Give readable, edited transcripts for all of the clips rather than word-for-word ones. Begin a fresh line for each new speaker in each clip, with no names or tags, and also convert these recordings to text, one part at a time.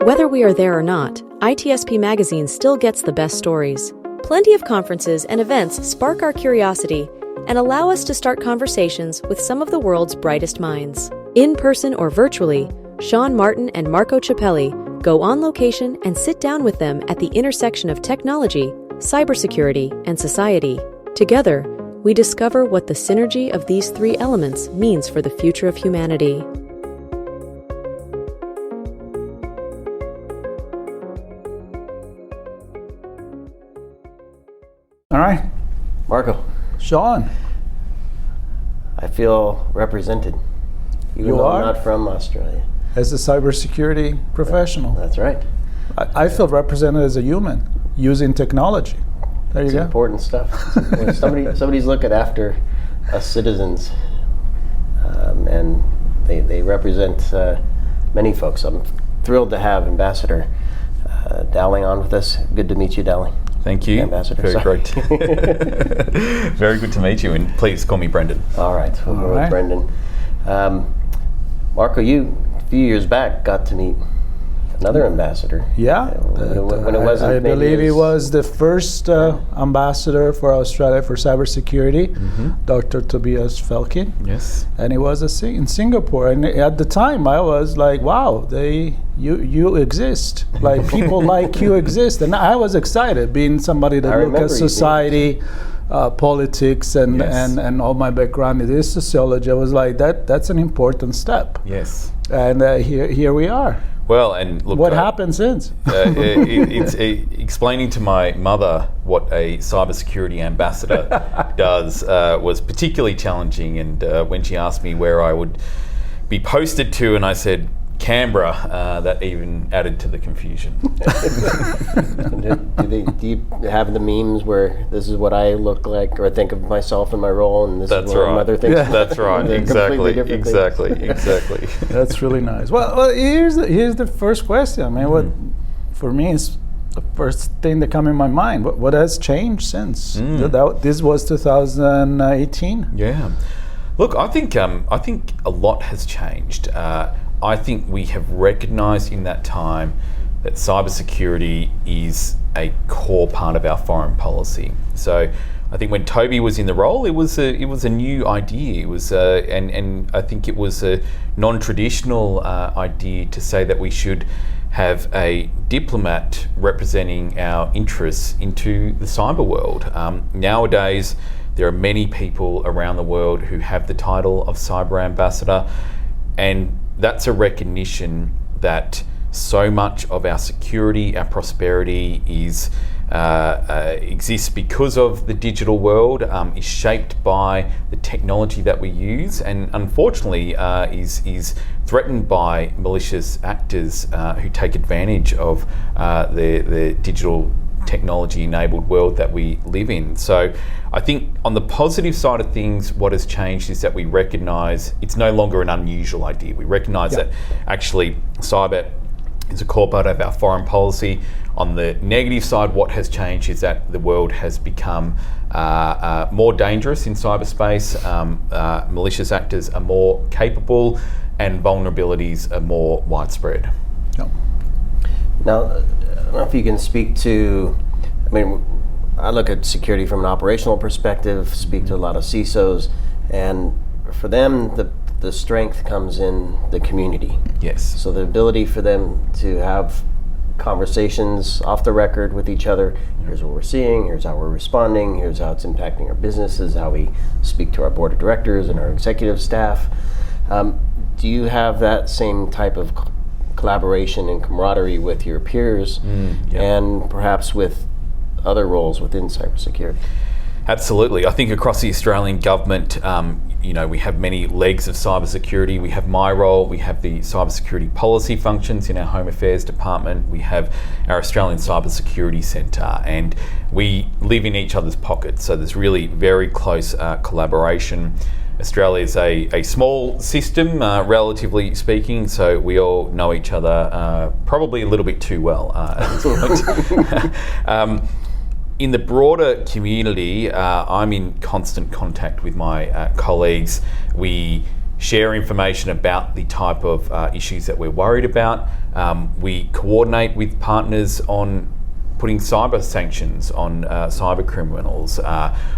Whether we are there or not, ITSP Magazine still gets the best stories. Plenty of conferences and events spark our curiosity and allow us to start conversations with some of the world's brightest minds. In person or virtually, Sean Martin and Marco Ciappelli go on location and sit down with them at the intersection of technology, cybersecurity, and society. Together, we discover what the synergy of these three elements means for the future of humanity.
All right.
Marco.
Sean.
I feel represented. Even
You
though
are?
I'm not from Australia.
As a cybersecurity professional.
That's right.
I feel represented as a human using technology. There you
It's
go.
important stuff. When somebody's looking after us citizens, and they represent many folks. I'm thrilled to have Ambassador Dowling on with us. Good to meet you, Dowling.
Thank you.
Ambassador.
Very
Sorry.
great. Very good to meet you, and please call me Brendan.
All right. We'll go
All right.
with Brendan. Marco, you a few years back got to meet another ambassador.
Yeah.
When it wasn't
I
maybe
believe he
as-
was the first ambassador for Australia for cybersecurity, Dr. Tobias Felkin.
Yes.
And he was in Singapore. And at the time, I was like, wow, you exist. Like, people like you exist. And I was excited, being somebody that
I
look
remember
at
you being
society, politics, and,
Yes.
and all my background. It is sociology. I was like, that's an important step.
Yes.
And here we are.
Well, and look,
What happened since?
it's explaining to my mother what a cybersecurity ambassador does was particularly challenging. And when she asked me where I would be posted to, and I said Canberra, that even added to the confusion.
Do you have the memes where this is what I look like, or I think of myself in my role, and this
That's
is what my
right.
mother thinks?
Yeah.
That's right.
They're completely different things.
Exactly.
That's really nice. Well, here's the first question. I mean, what for me is the first thing that come in my mind. What has changed since? This was 2018.
Yeah. Look, I think a lot has changed. I think we have recognised in that time that cybersecurity is a core part of our foreign policy. So, I think when Toby was in the role, it was a new idea. It was and I think it was a non-traditional idea to say that we should have a diplomat representing our interests into the cyber world. Nowadays, there are many people around the world who have the title of cyber ambassador, and that's a recognition that so much of our security, our prosperity exists because of the digital world, is shaped by the technology that we use, and unfortunately is threatened by malicious actors who take advantage of the digital technology-enabled world that we live in. So I think on the positive side of things, what has changed is that we recognise it's no longer an unusual idea. We recognise that actually cyber is a core part of our foreign policy. On the negative side, what has changed is that the world has become more dangerous in cyberspace. Malicious actors are more capable, and vulnerabilities are more widespread.
Yep.
Now, I don't know if you can speak to, I mean, I look at security from an operational perspective, speak to a lot of CISOs, and for them, the strength comes in the community.
Yes.
So the ability for them to have conversations off the record with each other, here's what we're seeing, here's how we're responding, here's how it's impacting our businesses, how we speak to our board of directors and our executive staff. Do you have that same type of collaboration and camaraderie with your peers and perhaps with other roles within cybersecurity?
Absolutely. I think across the Australian government, we have many legs of cybersecurity. We have my role, we have the cybersecurity policy functions in our Home Affairs Department, we have our Australian Cybersecurity Centre, and we live in each other's pockets. So there's really very close collaboration. Australia is a small system, relatively speaking, so we all know each other probably a little bit too well at this point. In the broader community, I'm in constant contact with my colleagues. We share information about the type of issues that we're worried about. We coordinate with partners on putting cyber sanctions on cyber criminals.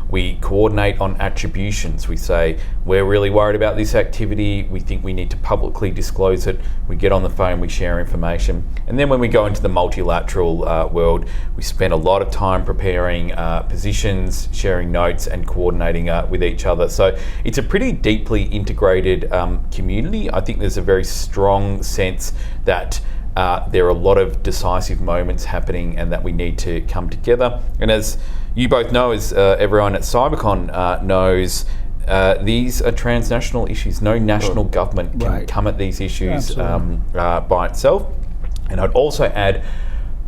We coordinate on attributions. We say, we're really worried about this activity, we think we need to publicly disclose it. We get on the phone, we share information. And then when we go into the multilateral world, we spend a lot of time preparing positions, sharing notes, and coordinating with each other. So it's a pretty deeply integrated community. I think there's a very strong sense that there are a lot of decisive moments happening and that we need to come together. And as you both know, as everyone at CyberCon knows, these are transnational issues. No national government can come at these issues by itself. And I'd also add,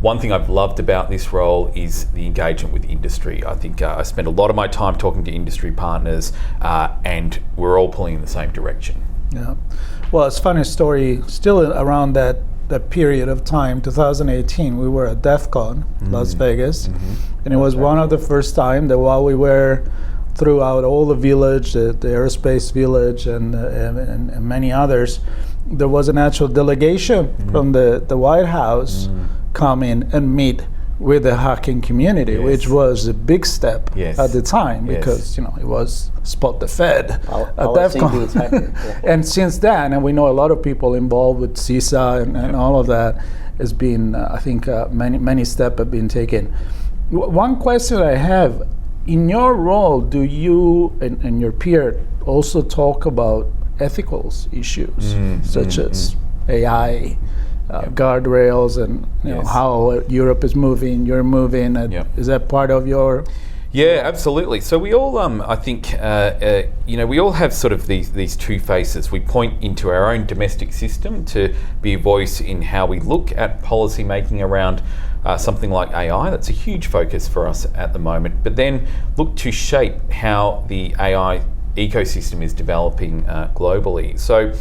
one thing I've loved about this role is the engagement with industry. I think I spend a lot of my time talking to industry partners and we're all pulling in the same direction.
Yeah. Well, it's a funny story, still around that period of time, 2018, we were at DEF CON, Las Vegas, and it was one of the first time that while we were throughout all the village, the aerospace village and many others, there was an actual delegation from the White House come in and meet with the hacking community, which was a big step at the time because it was Spot the Fed at DEF CON. And since then, and we know a lot of people involved with CISA and all of that, has been, I think, many steps have been taken. One question I have, in your role, do you and your peer also talk about ethical issues such as AI, guardrails, and how Europe is moving, you're moving? Is that part of your?
Yeah, absolutely. So we all, I think, we all have sort of these two faces. We point into our own domestic system to be a voice in how we look at policy making around something like AI. That's a huge focus for us at the moment. But then look to shape how the AI ecosystem is developing globally. So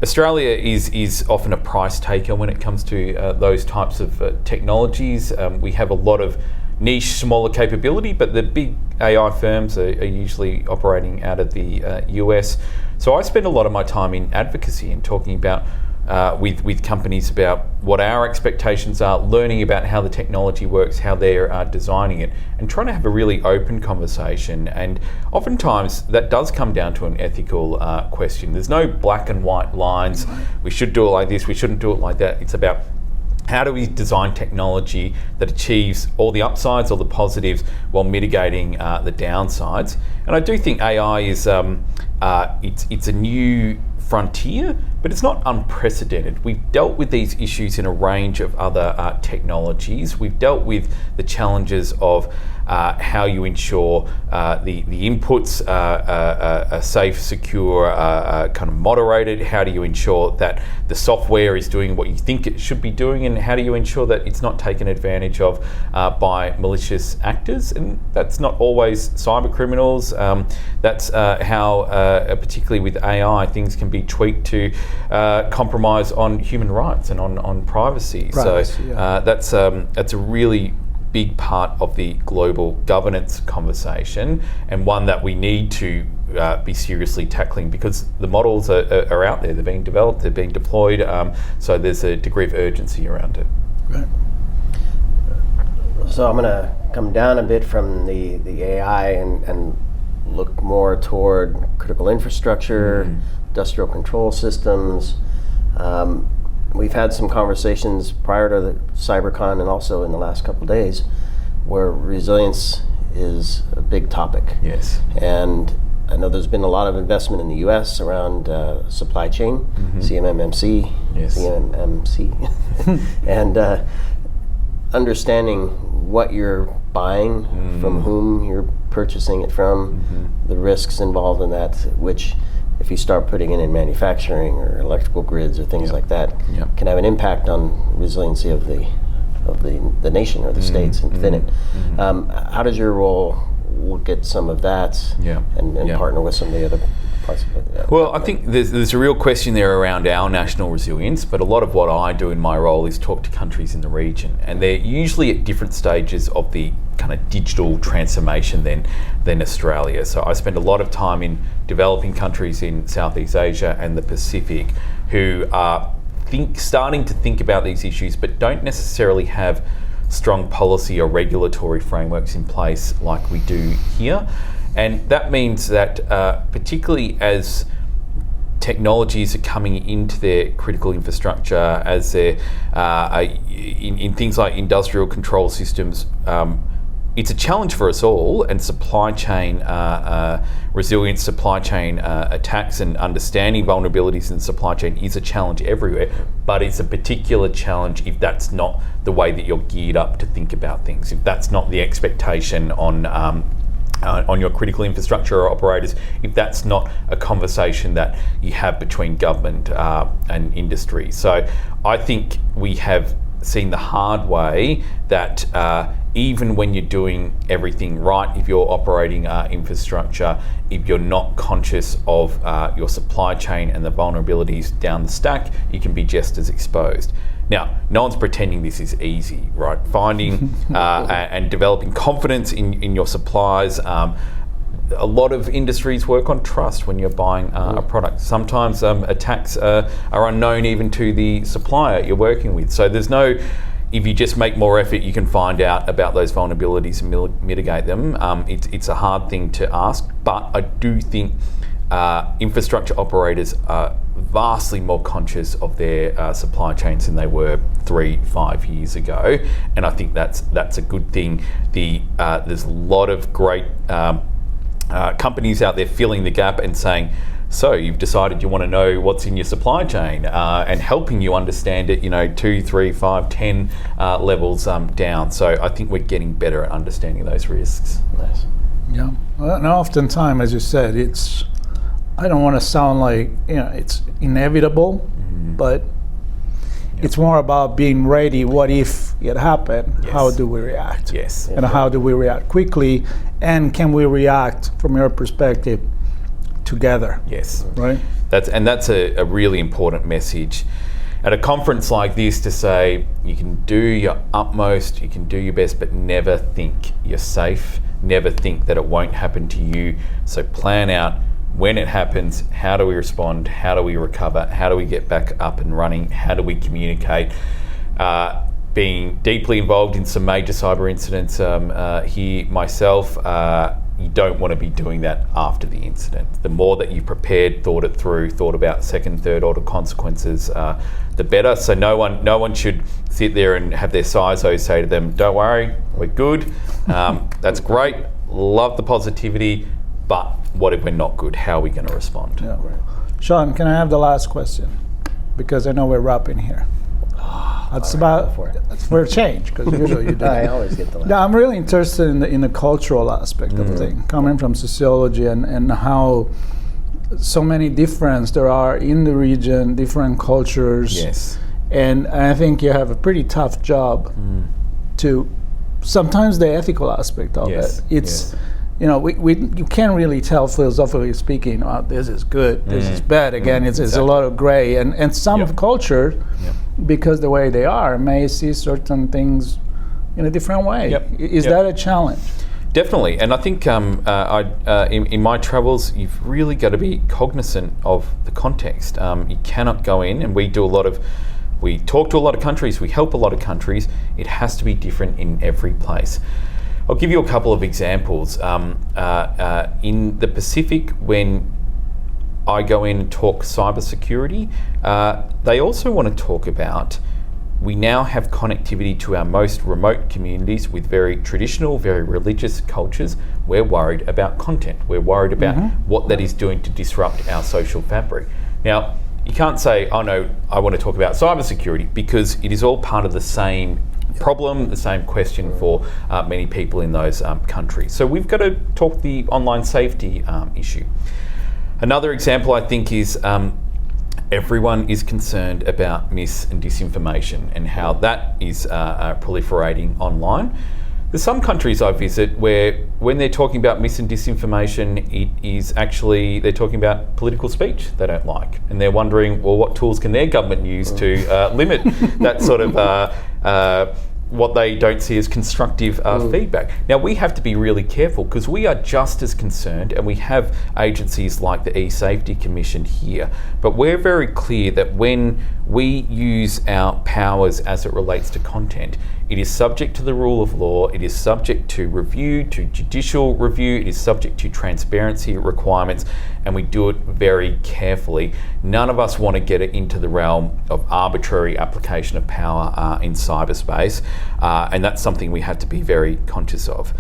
Australia is often a price taker when it comes to those types of technologies. We have a lot of niche, smaller capability, but the big AI firms are usually operating out of the US. So I spend a lot of my time in advocacy and talking about with companies about what our expectations are, learning about how the technology works, how they're designing it, and trying to have a really open conversation. And oftentimes that does come down to an ethical question. There's no black and white lines. We should do it like this, we shouldn't do it like that. It's about how do we design technology that achieves all the upsides, all the positives, while mitigating the downsides. And I do think AI is it's a new frontier, but it's not unprecedented. We've dealt with these issues in a range of other technologies. We've dealt with the challenges of how you ensure the inputs are safe, secure, kind of moderated. How do you ensure that the software is doing what you think it should be doing, and how do you ensure that it's not taken advantage of by malicious actors? And that's not always cyber criminals. That's how, particularly with AI, things can be tweaked to compromise on human rights and on privacy. That's a really big part of the global governance conversation, and one that we need to be seriously tackling, because the models are out there, they're being developed, they're being deployed, so there's a degree of urgency around it.
Right.
So I'm going to come down a bit from the AI and look more toward critical infrastructure, industrial control systems. We've had some conversations prior to the CyberCon and also in the last couple of days where resilience is a big topic.
Yes.
And I know there's been a lot of investment in the US around supply chain, CMMC, and understanding what you're buying, from whom you're purchasing it from, the risks involved in that, which if you start putting it in manufacturing or electrical grids or things like that, can have an impact on resiliency of the nation or the states within it. How does your role look at some of that and partner with some of the other
Well, I think there's a real question there around our national resilience, but a lot of what I do in my role is talk to countries in the region, and they're usually at different stages of the kind of digital transformation than Australia. So I spend a lot of time in developing countries in Southeast Asia and the Pacific who are starting to think about these issues, but don't necessarily have strong policy or regulatory frameworks in place like we do here. And that means that particularly as technologies are coming into their critical infrastructure, as they're in things like industrial control systems, it's a challenge for us all, and supply chain resilience, supply chain attacks and understanding vulnerabilities in the supply chain is a challenge everywhere, but it's a particular challenge if that's not the way that you're geared up to think about things, if that's not the expectation on your critical infrastructure operators, if that's not a conversation that you have between government and industry. So I think we have seen the hard way that even when you're doing everything right, if you're operating infrastructure, if you're not conscious of your supply chain and the vulnerabilities down the stack, you can be just as exposed. Now, no one's pretending this is easy, right? Finding and developing confidence in your suppliers. A lot of industries work on trust when you're buying a product. Sometimes attacks are unknown even to the supplier you're working with. So there's no, if you just make more effort, you can find out about those vulnerabilities and mitigate them. It's a hard thing to ask, but I do think infrastructure operators are vastly more conscious of their supply chains than they were 3-5 years ago, and I think that's a good thing. There's a lot of great companies out there filling the gap and saying, so you've decided you want to know what's in your supply chain and helping you understand it, 2, 3, 5, 10 levels down. So I think we're getting better at understanding those risks.
Nice.
Yeah, well, and oftentimes, as you said, I don't want to sound like it's inevitable, but it's more about being ready. What if it happened?
Yes.
How do we react?
Yes.
And how do we react quickly? And can we react from your perspective together?
Yes.
Right?
That's a really important message at a conference like this, to say you can do your utmost, you can do your best, but never think you're safe. Never think that it won't happen to you. So plan out when it happens, how do we respond? How do we recover? How do we get back up and running? How do we communicate? Being deeply involved in some major cyber incidents here myself, you don't want to be doing that after the incident. The more that you prepared, thought it through, thought about second, third order consequences, the better. So no one should sit there and have their CISO say to them, don't worry, we're good. That's great. Love the positivity, but what if we're not good? How are we going to respond?
Yeah. Sean, can I have the last question? Because I know we're wrapping here. That's for a change, because usually you do.
I always get the last.
No, I'm really interested in the cultural aspect of things, coming from sociology and how so many differences there are in the region, different cultures.
Yes.
And I think you have a pretty tough job to, sometimes the ethical aspect of it. It's, you can't really tell, philosophically speaking, this is good, this is bad. Again, it's a lot of gray. And some culture, because the way they are, may see certain things in a different way. Is that a challenge?
Definitely, and I think in my travels, you've really got to be cognizant of the context. You cannot go in, and we talk to a lot of countries, we help a lot of countries. It has to be different in every place. I'll give you a couple of examples. In the Pacific, when I go in and talk cybersecurity, they also want to talk about, we now have connectivity to our most remote communities with very traditional, very religious cultures. We're worried about content. We're worried about what that is doing to disrupt our social fabric. Now, you can't say, oh no, I want to talk about cybersecurity, because it is all part of the same problem, the same question for many people in those countries. So we've got to talk the online safety issue. Another example, I think, is everyone is concerned about mis and disinformation and how that is proliferating online. There's some countries I visit where when they're talking about mis and disinformation, it is actually, they're talking about political speech they don't like. And they're wondering, well, what tools can their government use to limit that sort of what they don't see as constructive feedback. Now, we have to be really careful because we are just as concerned, and we have agencies like the E-Safety Commission here, but we're very clear that when we use our powers as it relates to content, it is subject to the rule of law, it is subject to review, to judicial review, it is subject to transparency requirements, and we do it very carefully. None of us want to get it into the realm of arbitrary application of power in cyberspace, and that's something we have to be very conscious of.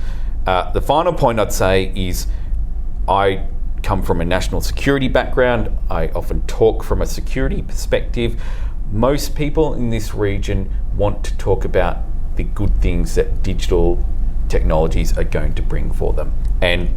The final point I'd say is I come from a national security background. I often talk from a security perspective. Most people in this region want to talk about the good things that digital technologies are going to bring for them. And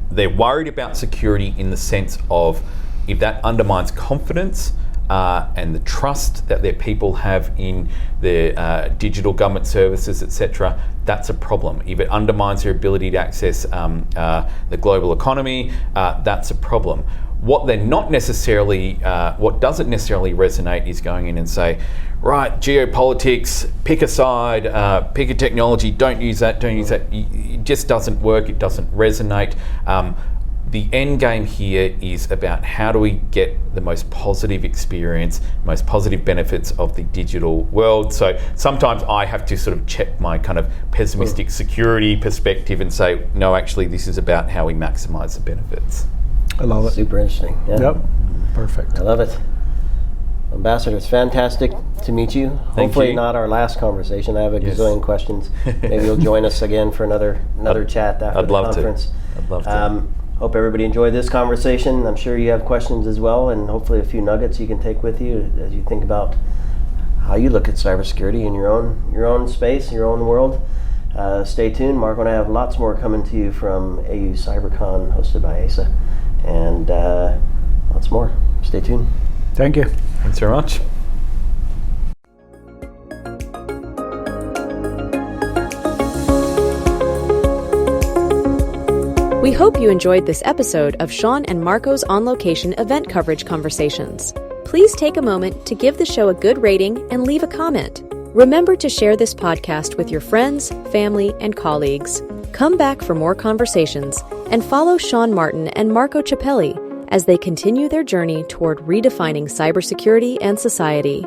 they're worried about security in the sense of if that undermines confidence and the trust that their people have in their digital government services, etc., that's a problem. If it undermines their ability to access the global economy, that's a problem. What doesn't necessarily resonate is going in and say, right, geopolitics, pick a side, pick a technology, don't use that. It just doesn't work, it doesn't resonate. The end game here is about how do we get the most positive experience, most positive benefits of the digital world. So sometimes I have to sort of check my kind of pessimistic security perspective and say, no, actually, this is about how we maximize the benefits.
I love it.
Super interesting. Yeah.
Yep. Perfect.
I love it. Ambassador, it's fantastic to meet you. Hopefully not our last conversation. I have a gazillion questions. Maybe you'll join us again for another chat after the conference.
I'd love to.
Hope everybody enjoyed this conversation. I'm sure you have questions as well, and hopefully a few nuggets you can take with you as you think about how you look at cybersecurity in your own space, your own world. Stay tuned. Marco and I have lots more coming to you from AU CyberCon hosted by ASA, and lots more. Stay tuned.
Thank you.
Thanks very much.
We hope you enjoyed this episode of Sean and Marco's On Location event coverage conversations. Please take a moment to give the show a good rating and leave a comment. Remember to share this podcast with your friends, family, and colleagues. Come back for more conversations and follow Sean Martin and Marco Ciappelli as they continue their journey toward redefining cybersecurity and society.